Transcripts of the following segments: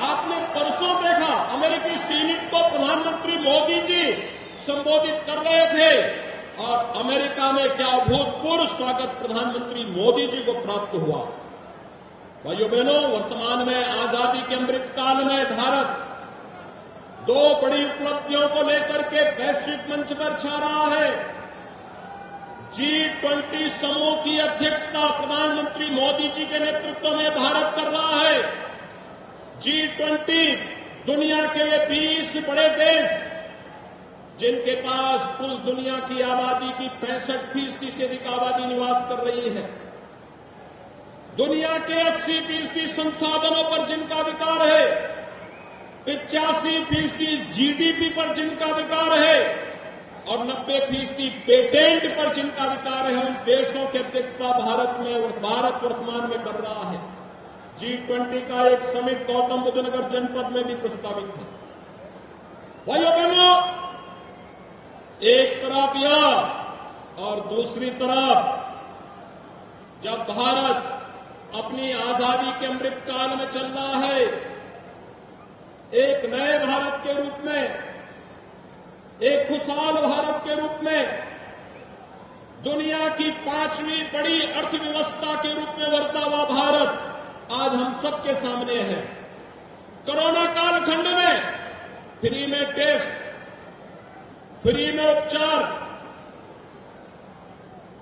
आपने परसों देखा अमेरिकी सीनेट को प्रधानमंत्री मोदी जी संबोधित कर रहे थे और अमेरिका में क्या अभूतपूर्व स्वागत प्रधानमंत्री मोदी जी को प्राप्त हुआ। भाइयों बहनों, वर्तमान में आजादी के अमृत काल में भारत दो बड़ी उपलब्धियों को लेकर के वैश्विक मंच पर छा रहा है। G20 समूह की अध्यक्षता प्रधानमंत्री मोदी जी के नेतृत्व में भारत कर रहा है। G20 दुनिया के ये 20 बड़े देश जिनके पास कुल दुनिया की आबादी की 65% से अधिक आबादी निवास कर रही है, दुनिया के 80% संसाधनों पर जिनका अधिकार है, 85% जीडीपी पर जिनका अधिकार है और 90% पेटेंट पर जिनका अधिकार है, उन देशों की अध्यक्षता भारत वर्तमान में कर रहा है। G20 का एक समिट गौतम बुद्ध नगर जनपद में भी प्रस्तावित है। भाइयों बहनों, एक तरफ यह और दूसरी तरफ जब भारत अपनी आजादी के अमृत काल में चल रहा है, एक नए भारत के रूप में, एक खुशहाल भारत के रूप में, दुनिया की 5वीं बड़ी अर्थव्यवस्था के रूप में उभरता हुआ भारत आज हम सबके सामने है। कोरोना कालखंड में फ्री में टेस्ट, फ्री में उपचार,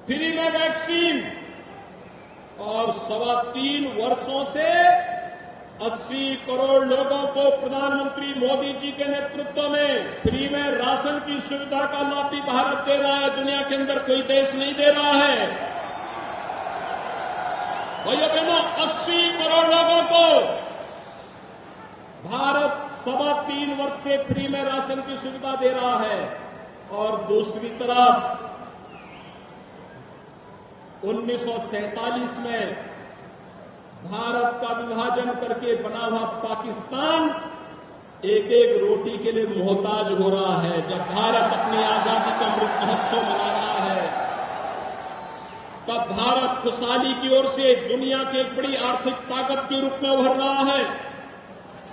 फ्री में वैक्सीन और 3.25 वर्षों से 80 करोड़ लोगों को प्रधानमंत्री मोदी जी के नेतृत्व में फ्री में राशन की सुविधा का लाभ भी भारत दे रहा है। दुनिया के अंदर कोई देश नहीं दे रहा है। भाइयों बहनों, 80 करोड़ लोगों को भारत 3.25 वर्ष से फ्री में राशन की सुविधा दे रहा है और दूसरी तरफ 1947 में भारत का विभाजन करके बना हुआ पाकिस्तान एक एक रोटी के लिए मोहताज हो रहा है। जब भारत अपनी आजादी का अमृत महोत्सव मना रहा है, तब भारत खुशहाली की ओर से दुनिया की एक बड़ी आर्थिक ताकत के रूप में उभर रहा है।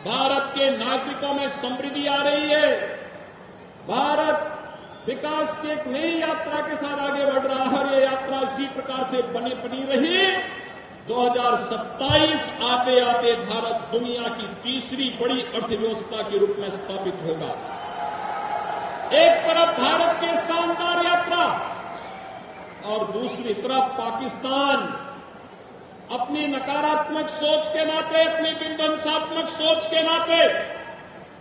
भारत के नागरिकों में समृद्धि आ रही है। भारत विकास की एक नई यात्रा के साथ आगे बढ़ रहा है और ये यात्रा इसी प्रकार से बनी रही। 2027 आते आते भारत दुनिया की तीसरी बड़ी अर्थव्यवस्था के रूप में स्थापित होगा। एक तरफ भारत की शानदार यात्रा और दूसरी तरफ पाकिस्तान अपनी नकारात्मक सोच के नाते, अपनी विध्वंसात्मक सोच के नाते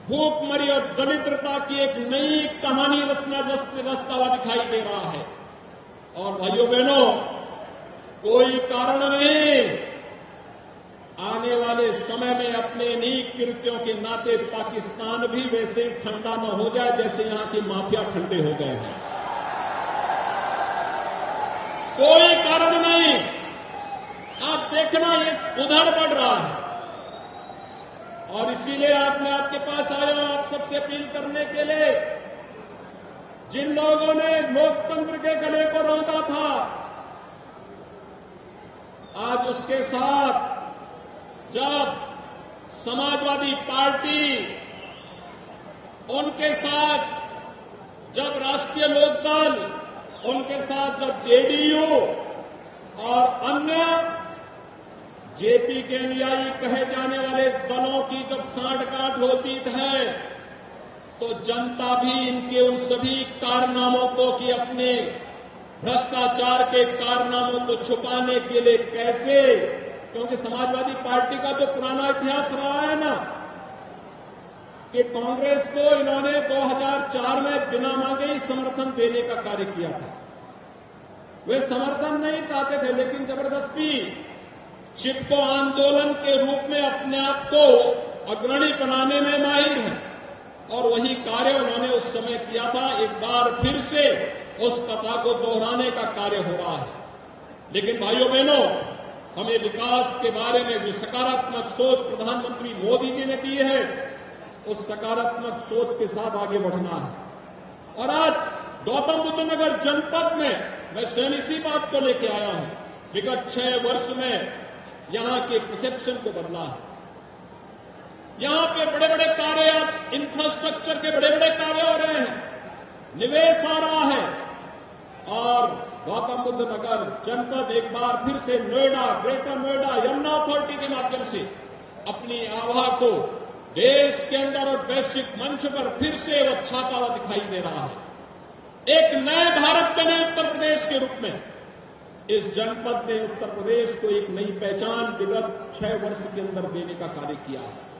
भूखमरी और दरिद्रता की एक नई कहानी रचता हुआ दिखाई दे रहा है। और भाइयों बहनों, कोई कारण नहीं, आने वाले समय में अपने नीच कृत्यों के नाते पाकिस्तान भी वैसे ही ठंडा न हो जाए जैसे यहां की माफिया ठंडे हो गए हैं। कोई कारण नहीं। आप देखना, ये उधर बढ़ रहा है और इसीलिए आज मैं आपके पास आया हूं आप सबसे अपील करने के लिए, जिन लोगों ने लोकतंत्र के गले को रौंदा था, आज उसके साथ जब समाजवादी पार्टी, उनके साथ जब राष्ट्रीय लोकदल, उनके साथ जब जेडीयू और अन्य जेपी के अनुयायी कहे जाने वाले दलों की जब सांठगांठ होती है, तो जनता भी इनके उन सभी कारनामों को कि अपने भ्रष्टाचार के कारनामों को छुपाने के लिए कैसे, क्योंकि समाजवादी पार्टी का जो पुराना इतिहास रहा है ना, कि कांग्रेस को इन्होंने 2004 में बिना मांगे ही समर्थन देने का कार्य किया था। वे समर्थन नहीं चाहते थे, लेकिन जबरदस्ती चिपको आंदोलन के रूप में अपने आप को अग्रणी बनाने में माहिर हैं और वही कार्य उन्होंने उस समय किया था। एक बार फिर से उस कथा को दोहराने का कार्य हो रहा है। लेकिन भाइयों बहनों, हमें विकास के बारे में जो सकारात्मक सोच प्रधानमंत्री मोदी जी ने की है, उस सकारात्मक सोच के साथ आगे बढ़ना है। और आज गौतम बुद्ध नगर जनपद में मैं स्वयं इसी बात को लेकर आया हूं। विगत 6 वर्ष में यहां के परसेप्शन को बदला है। यहां पे बड़े बड़े कार्य, इंफ्रास्ट्रक्चर के बड़े बड़े कार्य हो रहे हैं, निवेश आ रहा है और गौतम बुद्ध नगर जनपद एक बार फिर से नोएडा, ग्रेटर नोएडा यमुना अथॉरिटी के माध्यम से अपनी आभा को देश के अंदर और वैश्विक मंच पर फिर से वो छाता हुआ दिखाई दे रहा है। एक नए भारत के नए उत्तर प्रदेश के रूप में इस जनपद ने उत्तर प्रदेश को एक नई पहचान विगत 6 वर्ष के अंदर देने का कार्य किया है।